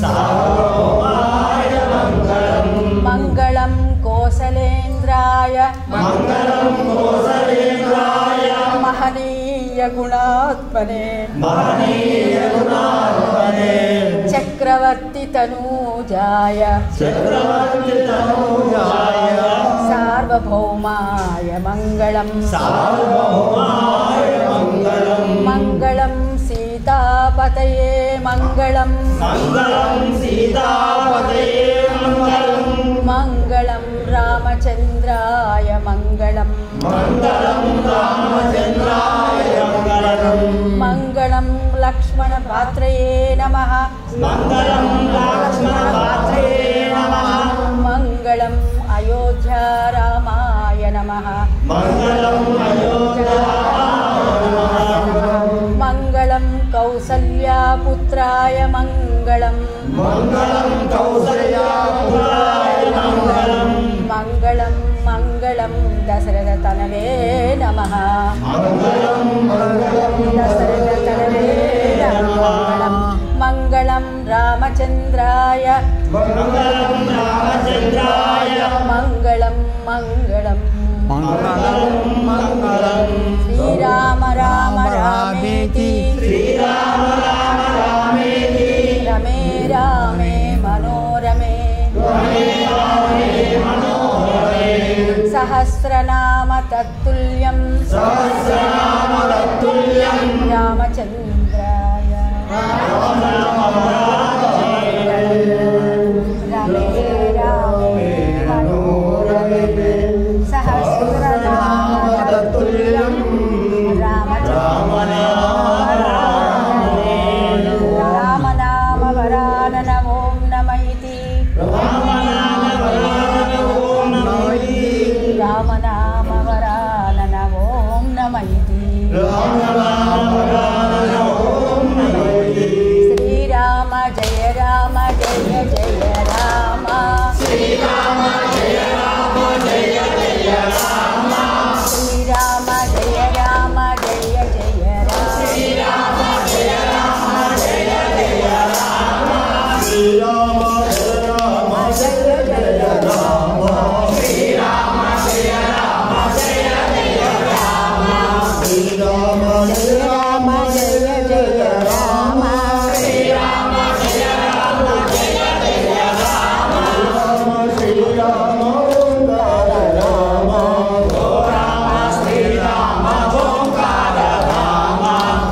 सार्वभौमाय मंगलम मंगलम कोसलेन्द्राय महनीय गुणात्मने चक्रवर्ती तनूजाय सार्वभौमाय मंगलम मंगलम सीतापतये मंगलम मंगलम रामचंद्राय मंगलम मंगलम लक्ष्मण पात्रये नमः मंगलम अयोध्या रामाय नमः मंगलम कौसल्या पुत्राय मंगलम मंगलम मंगलम दशरथ तनवे नमः दशरथ तनवे नमः मंगलम रामचंद्राय मंगलम मंगलम श्री राम राम रामेति रमे रामे मनोरमे सहस्रनाम तत्तुल्यं रामचंद्राय रमे रामे मनोरमे सहस्रनाम तत्तुल्यं रामनाम वरानन ओं नमः इति रामनाम वरानन ओं नमः इति श्रीराम जय राम जय जय राम श्रीराम जय राम जय जय राम श्रीराम जय राम जय जय राम श्रीराम जय राम जय जय राम श्रीराम जय राम जय जय राम श्रीराम जय राम जय जय राम श्रीराम जय राम जय जय राम श्रीराम जय राम जय जय राम श्रीराम ओंकार राम ओ राम श्रीराम ओंकार राम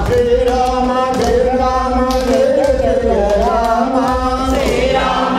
श्रीराम जय राम जय जय राम श्रीराम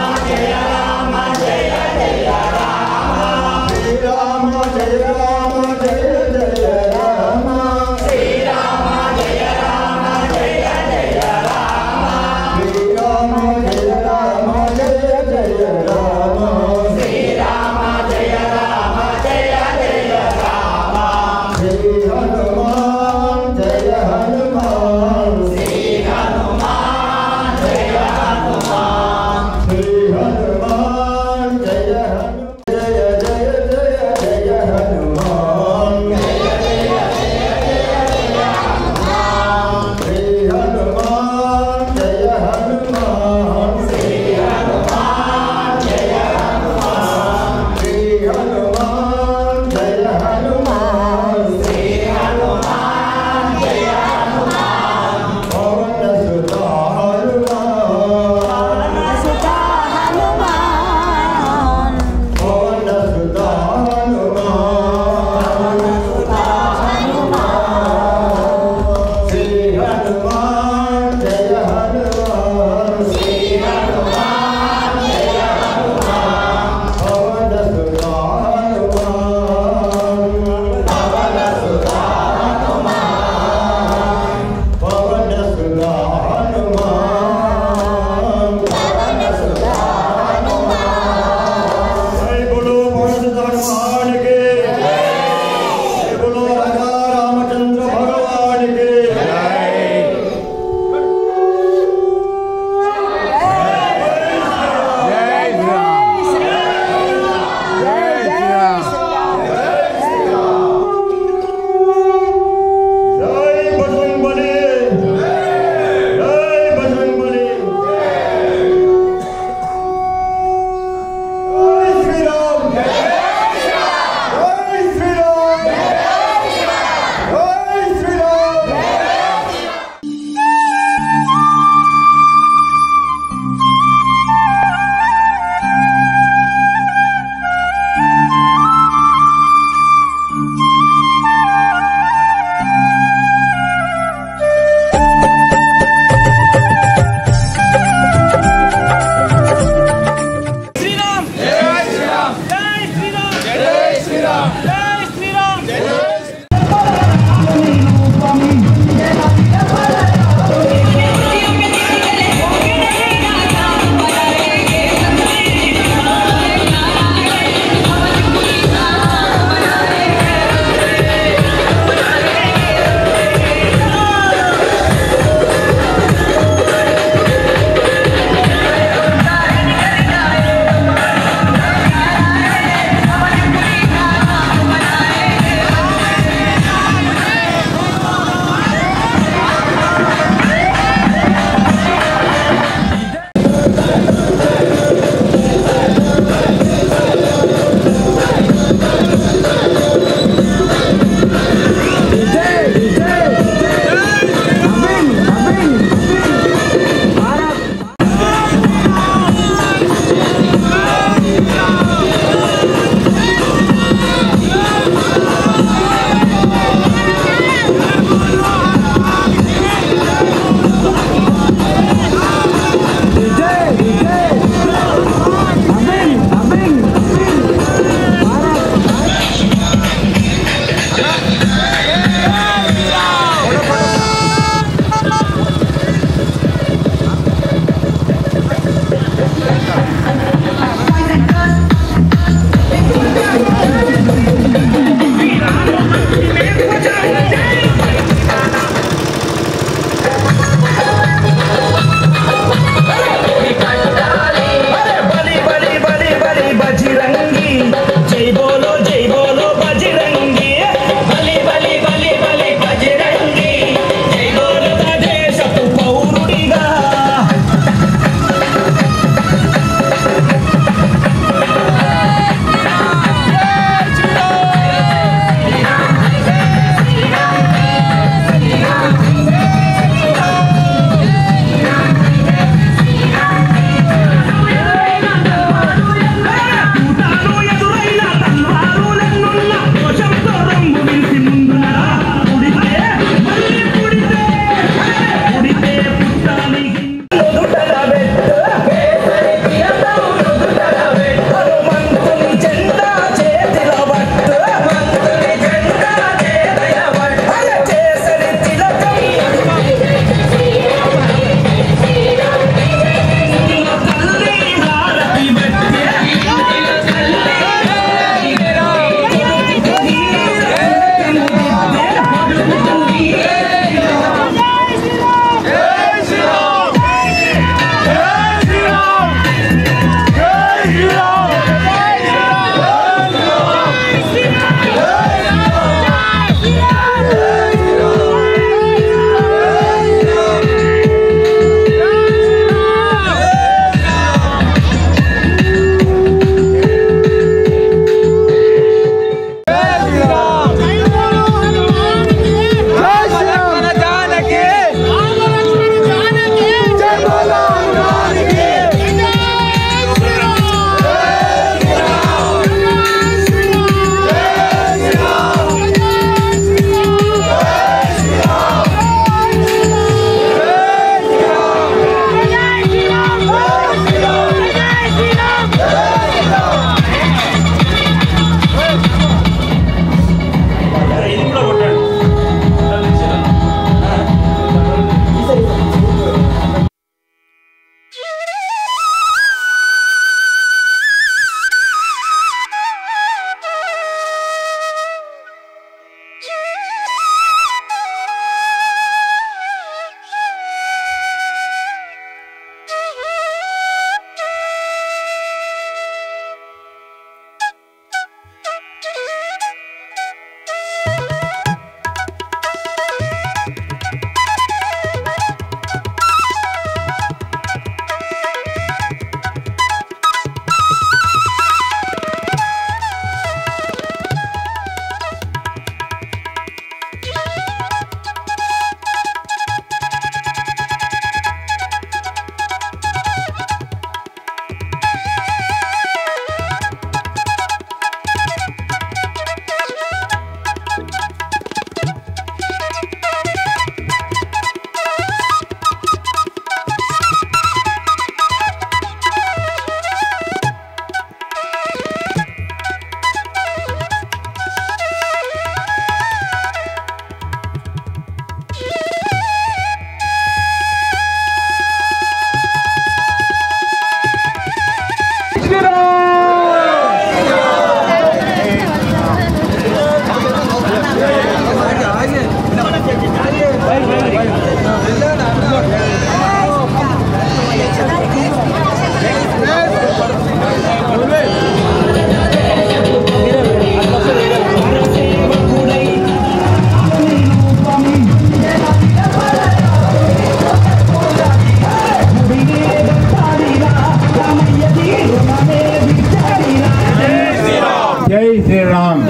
శ్రీరామ్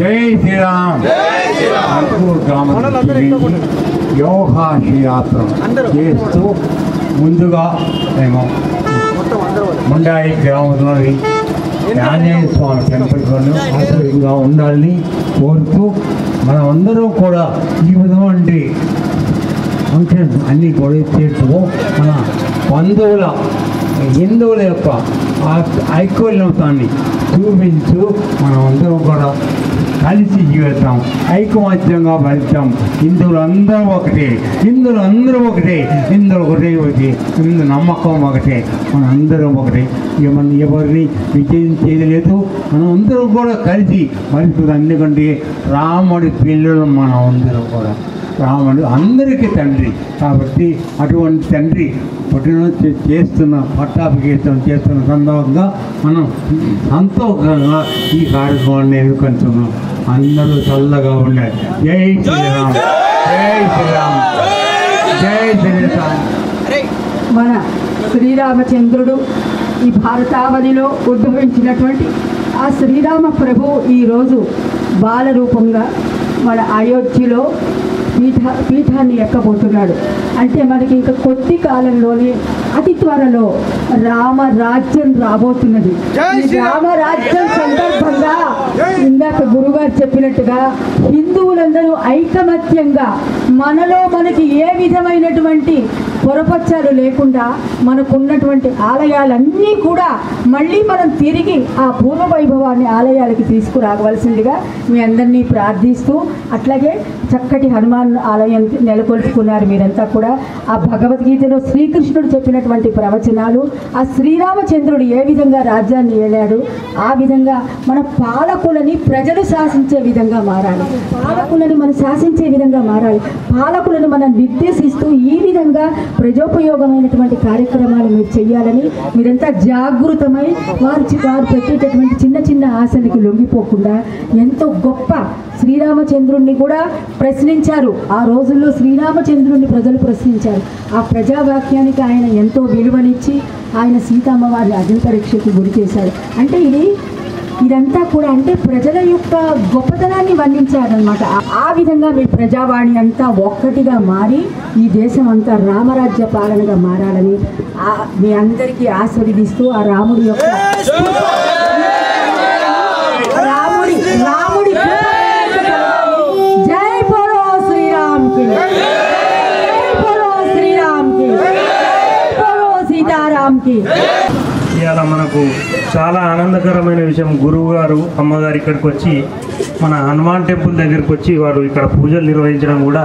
జై శ్రీరామ్ అంటూరు గ్రామం యోగా యాత్ర చేస్తూ ముందుగా మేము ముండాయి గ్రామంలోని ఆంజనేయ స్వామి టెంపుల్లోనూ ఆశ్చర్యంగా ఉండాలని కోరుతూ మనం అందరం కూడా ఈ విధమైన ఫంక్షన్స్ అన్నీ కూడా చేస్తూ మన హిందువుల యొక్క ఐక్యతాన్ని చూపించు మనం అందరం కూడా కలిసి జీవితాం, ఐకమత్యంగా బలిద్దాం. హిందువులు అందరూ ఒకటే, హిందువులు ఒకటే, హిందూ నమ్మకం ఒకటే, మన అందరం ఒకటే. ఎవరిని విజయించేది లేదు. మనం అందరం కూడా కలిసి బతుకుతాం. ఎందుకంటే రాముడి పిల్లలు మనం అందరం కూడా. రాముడు అందరికీ తండ్రి కాబట్టి అటువంటి తండ్రి పుట్టినరోజు చేస్తున్న పట్టాభిషేకం చేస్తున్న సందర్భంగా మనం సంతోషంగా ఈ కార్యక్రమాన్ని ఎదుర్కొంటున్నాం. అందరూ చల్లగా ఉండాలి. జై శ్రీరామ్, జై శ్రీరామ్, జై శ్రీరామ్. మన శ్రీరామచంద్రుడు ఈ భారతావనిలో ఉద్భవించినటువంటి ఆ శ్రీరామ ప్రభు ఈరోజు బాలరూపంగా మన అయోధ్యలో పీఠాన్ని ఎక్కబోతున్నాడు. అంటే మనకి ఇంకా కొద్ది కాలంలోనే అతి త్వరలో రామరాజ్యం రాబోతున్నది. ఈ రామరాజ్యం సందర్భంగా ఇందాక గురుగారు చెప్పినట్టుగా హిందువులందరూ ఐకమత్యంగా మనకి ఏ విధమైనటువంటి పొరపచ్చాలు లేకుండా మనకున్నటువంటి ఆలయాలన్నీ కూడా మళ్ళీ మనం తిరిగి ఆ పూర్వ వైభవాన్ని ఆలయాలకి తీసుకురావలసిందిగా మీ అందరినీ ప్రార్థిస్తూ, అట్లాగే చక్కటి హనుమాన్ ఆలయం నెలకొల్పుకున్నారు మీరంతా కూడా. ఆ భగవద్గీతలో శ్రీకృష్ణుడు చెప్పినటువంటి ప్రవచనాలు, ఆ శ్రీరామచంద్రుడు ఏ విధంగా రాజ్యాన్ని ఏలాడు, ఆ విధంగా మన పాలకులని ప్రజలు శాసించే విధంగా మారాలి, పాలకులను మనం శాసించే విధంగా మారాలి, పాలకులను మనం నిర్దేశిస్తూ ఈ విధంగా ప్రజోపయోగమైనటువంటి కార్యక్రమాలు మీరు చేయాలని మీరంతా జాగృతమై వారు పెట్టేటటువంటి చిన్న చిన్న ఆశలకి లొంగిపోకుండా ఎంతో గొప్ప శ్రీరామచంద్రుణ్ణి కూడా ప్రశ్నించారు. ఆ రోజుల్లో శ్రీరామచంద్రుణ్ణి ప్రజలు ప్రశ్నించారు. ఆ ప్రజావాక్యానికి ఆయన ఎంతో విలువనిచ్చి ఆయన సీతమ్మవారిని అగ్ని పరీక్షకు గురి చేశారు. అంటే ఇదంతా కూడా అంటే ప్రజల యొక్క గొప్పతనాన్ని వర్ణించారనమాట. ఆ విధంగా మీ ప్రజావాణి అంతా ఒక్కటిగా మారి ఈ దేశం అంతా రామరాజ్య పాలనగా మారాలని మీ అందరికీ ఆశీర్వదిస్తూ ఆ రాముడి యొక్క జై బోలో శ్రీరామ్ కి, జై బోలో శ్రీరామ్ కి, బోలో సీతారాం కి. ఇవాళ మనకు చాలా ఆనందకరమైన విషయం, గురువు గారు అమ్మగారు ఇక్కడికి వచ్చి మన హనుమాన్ టెంపుల్ దగ్గరికి వచ్చి వారు ఇక్కడ పూజలు నిర్వహించడం కూడా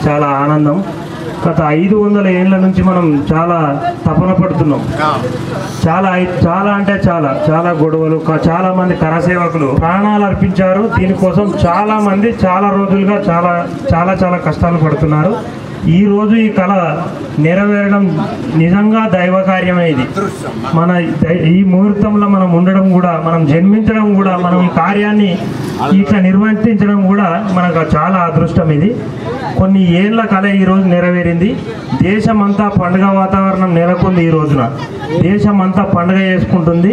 చాలా ఆనందం. గత 500 ఏళ్ళ నుంచి మనం చాలా తపన పడుతున్నాం. చాలా అంటే చాలా గొడవలు, చాలా మంది కరసేవకులు ప్రాణాలు అర్పించారు. దీనికోసం చాలా మంది చాలా రోజులుగా చాలా కష్టాలు పడుతున్నారు. ఈ రోజు ఈ కళ నెరవేరడం నిజంగా దైవ కార్యమే. ఇది మన ఈ ముహూర్తంలో మనం ఉండడం కూడా, మనం జన్మించడం కూడా, మనం ఈ కార్యాన్ని ఇట్లా నిర్వర్తించడం కూడా మనకు చాలా అదృష్టం. ఇది కొన్ని ఏళ్ల కళ ఈరోజు నెరవేరింది. దేశమంతా పండుగ వాతావరణం నెలకొంది. ఈ రోజున దేశమంతా పండుగ చేసుకుంటుంది.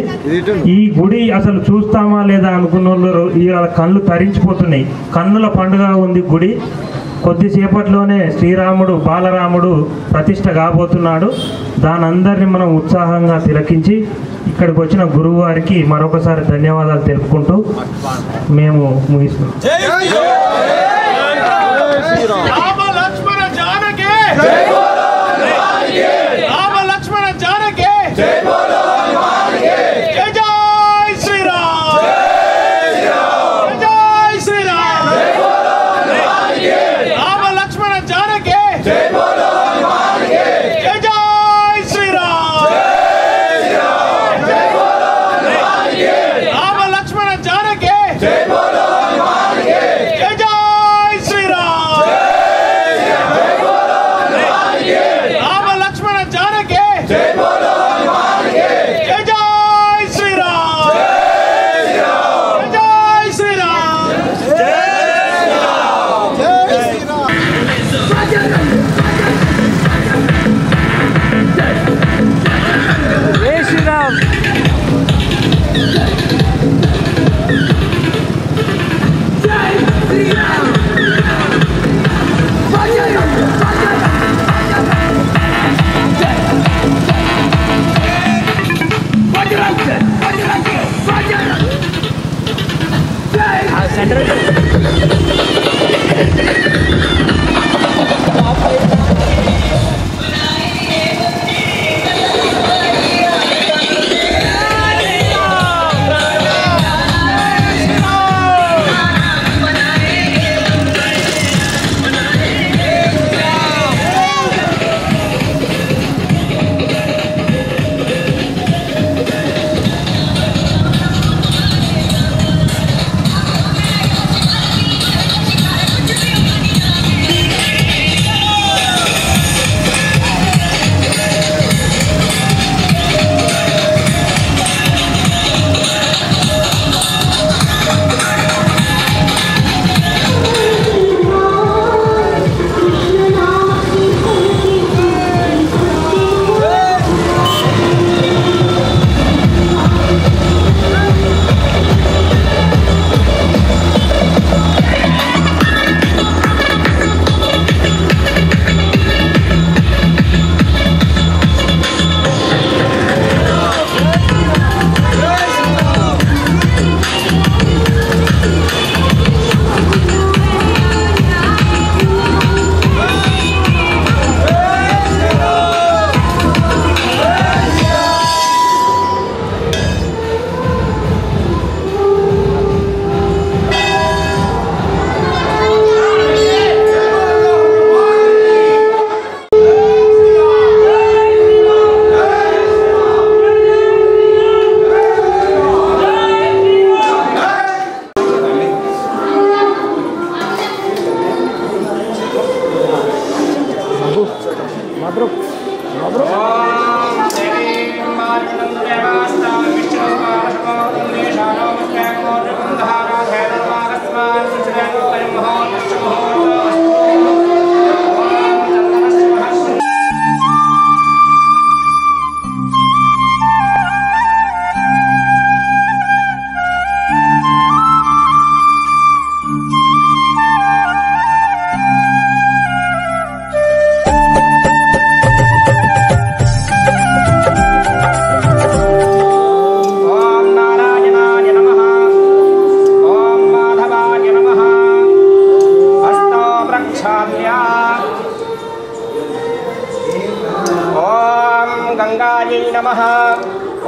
ఈ గుడి అసలు చూస్తామా లేదా అనుకున్న వాళ్ళు ఇవాళ కళ్ళు తరించిపోతున్నాయి. కన్నుల పండుగ ఉంది గుడి. కొద్దిసేపట్లోనే శ్రీరాముడు బాలరాముడు ప్రతిష్ట కాబోతున్నాడు. దాని అందరినీ మనం ఉత్సాహంగా తిలకించి ఇక్కడికి వచ్చిన గురువు వారికి మరొకసారి ధన్యవాదాలు తెలుపుకుంటూ మేము ముగిస్తున్నాం.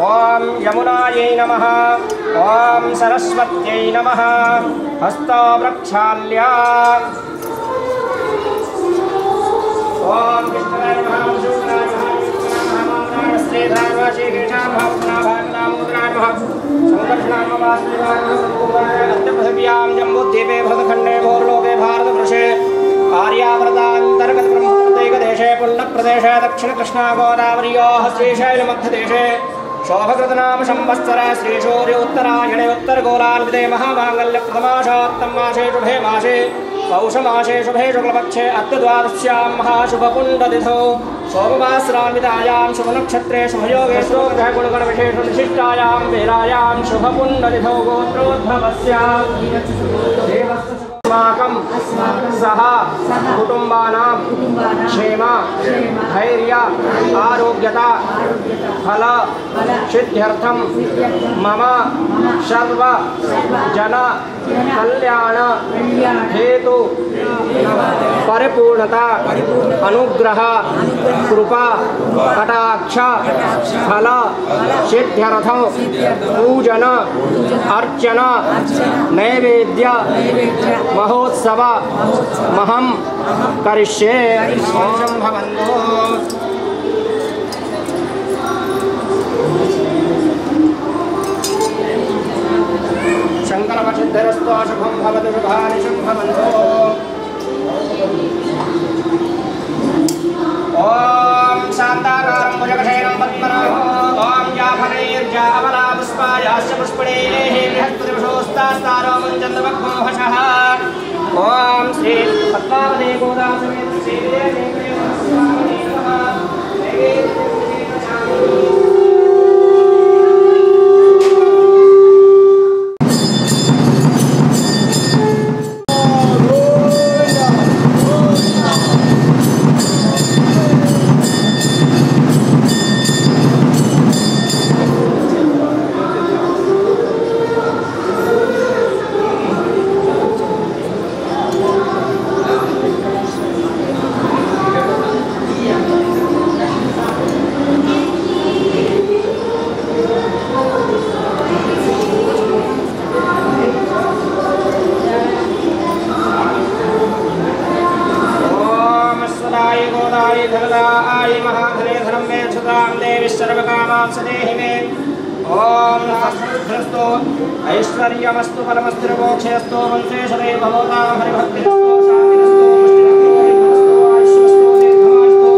ఓం యమునాయై నమః ఓం సరస్వత్యై నమః హస్తో ప్రక్షాళ్య ఓం విష్ణువే నమః శుక్రాయ నమః శ్రీధరాయ నమః శ్రీకృష్ణాయ నమః సంకర్షణాయ నమః అత్యపృథివ్యాం జంబూద్వీపే భరతఖండే భోర్లోకే భారతవర్షే ఆర్యావర్తాంతర్గత బ్రహ్మదేశే పుణ్యప్రదేశే దక్షిణ కృష్ణా గోదావర్యోః శ్రీశైలమధ్యదేశే శోభకృతనామ సంవత్సర శ్రీశూర్య ఉత్తరాయణే ఉత్తరగోళాన్వితే మహామాంగళ్యప్రథమాశాత్తమ మాసే శుభే మాసే పౌషమాసే శుభే శుక్లపక్షే అత్యద్వాదశ్యాం మహాశుభపుండతిథౌ సోమవాసరాన్వితాయాం శుభనక్షత్రే శుభయోగే శ్రోగ్రహగుణగణవిశేష విశిష్టాయాం వేలాయాం శుభపుండతిథౌ గోత్రోద్భవస్యాం अस्माकं सह कुटुंबानां क्षेम धैर्य आरोग्यता फल सिद्ध्यर्थं मम सर्व जन कल्याण हेतु परिपूर्णता अनुग्रह कृपा कटाक्ष फल सिद्ध्यर्थं पूजन अर्चन नैवेद्य महोत्सव महं करिष्ये ओम भवन्तु शंकरवसिद्धरस्तु शुभं भवतु शुभानि भवन्तु ओम शान्ताकारं भुजगशयनं पद्मनाभं ओम याफनैर्जा अमला पुष्पायाश्च पुष्पणेः बृहस्पतिविषोस्तास्तारो मञ्चन्द्रवक्मोहषः ओम श्री पद्मावती गोदा समेत श्री देवी ऐश्वर्यमस्तु परमस्थिरमोक्षयस्तु वंशे सदैव भवतां हरिभक्तिरस्तु शान्तिरस्तु मुष्टिरस्तु आयुष्यस्तु दीर्घमायुस्तु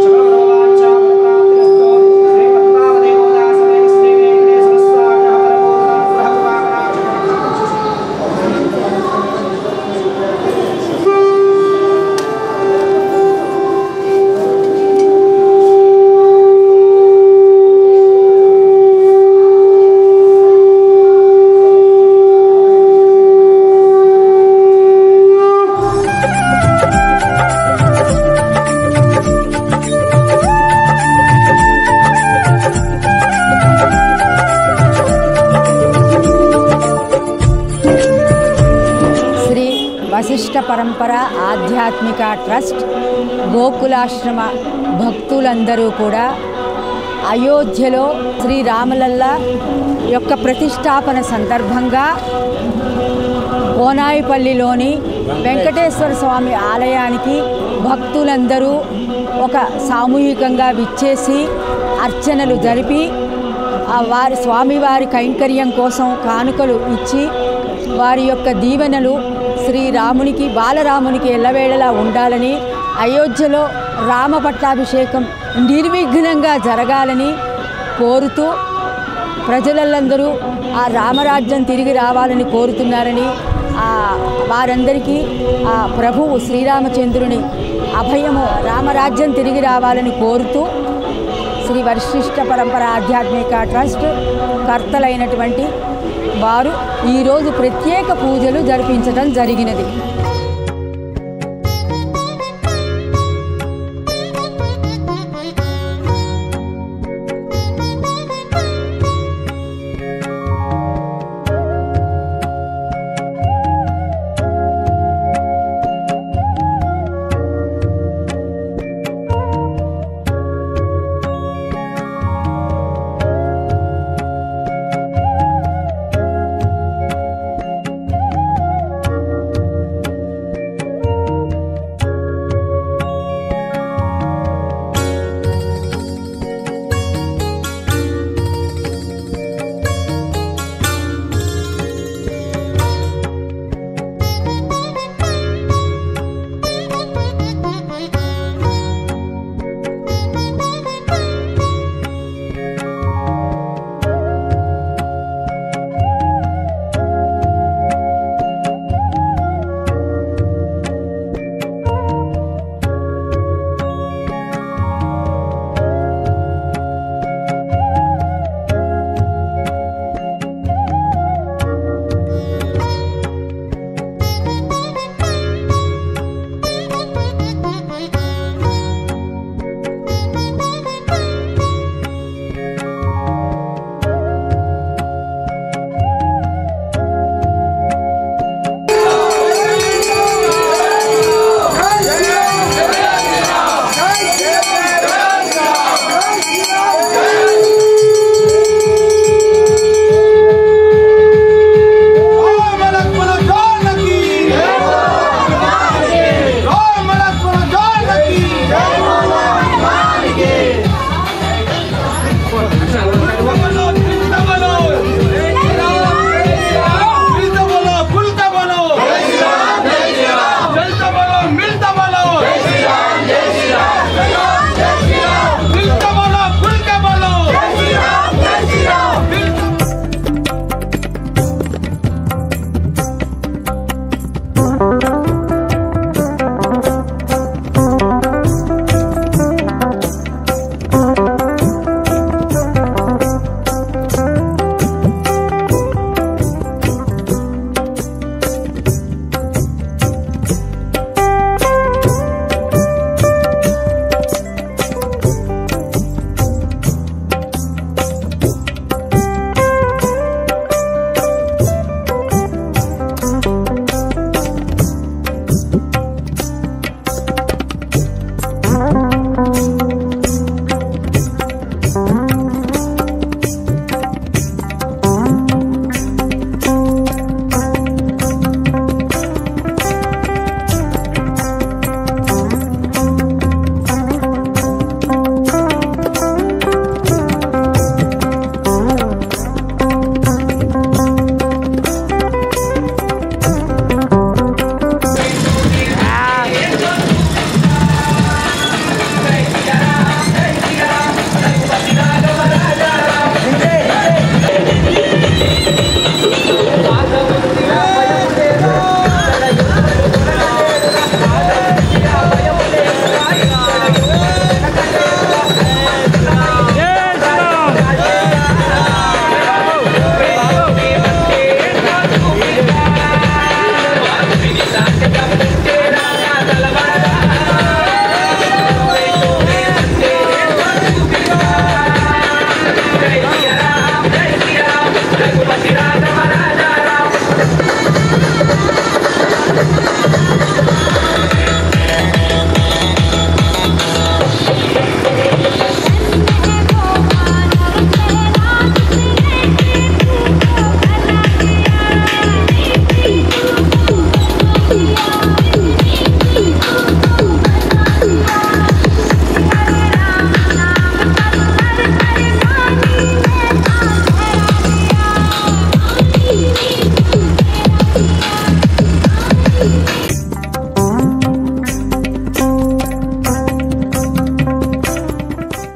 सकलमनोवाञ्छाफलप्राप्तिरस्तु श्री पद्मावती गोदा समेत श्री वेङ्कटेश्वरस्वामिनः వశిష్ఠ పరంపర ఆధ్యాత్మిక ట్రస్ట్ గోకులాశ్రమ భక్తులందరూ కూడా అయోధ్యలో శ్రీరామలల్ల యొక్క ప్రతిష్టాపన సందర్భంగా కోనాయిపల్లిలోని వెంకటేశ్వర స్వామి ఆలయానికి భక్తులందరూ ఒక సామూహికంగా విచ్చేసి అర్చనలు జరిపి వారి స్వామివారి కైంకర్యం కోసం కానుకలు ఇచ్చి వారి యొక్క దీవెనలు శ్రీరామునికి బాలరామునికి ఎల్లవేళలా ఉండాలని అయోధ్యలో రామ పట్టాభిషేకం నిర్విఘ్నంగా జరగాలని కోరుతూ ప్రజలందరూ ఆ రామరాజ్యం తిరిగి రావాలని కోరుతున్నారని వారందరికీ ఆ ప్రభువు శ్రీరామచంద్రుని అభయము రామరాజ్యం తిరిగి రావాలని కోరుతూ శ్రీ వశిష్ఠ పరంపర ఆధ్యాత్మిక ట్రస్ట్ కర్తలైనటువంటి వారు ఈరోజు ప్రత్యేక పూజలు జరిపించడం జరిగినది.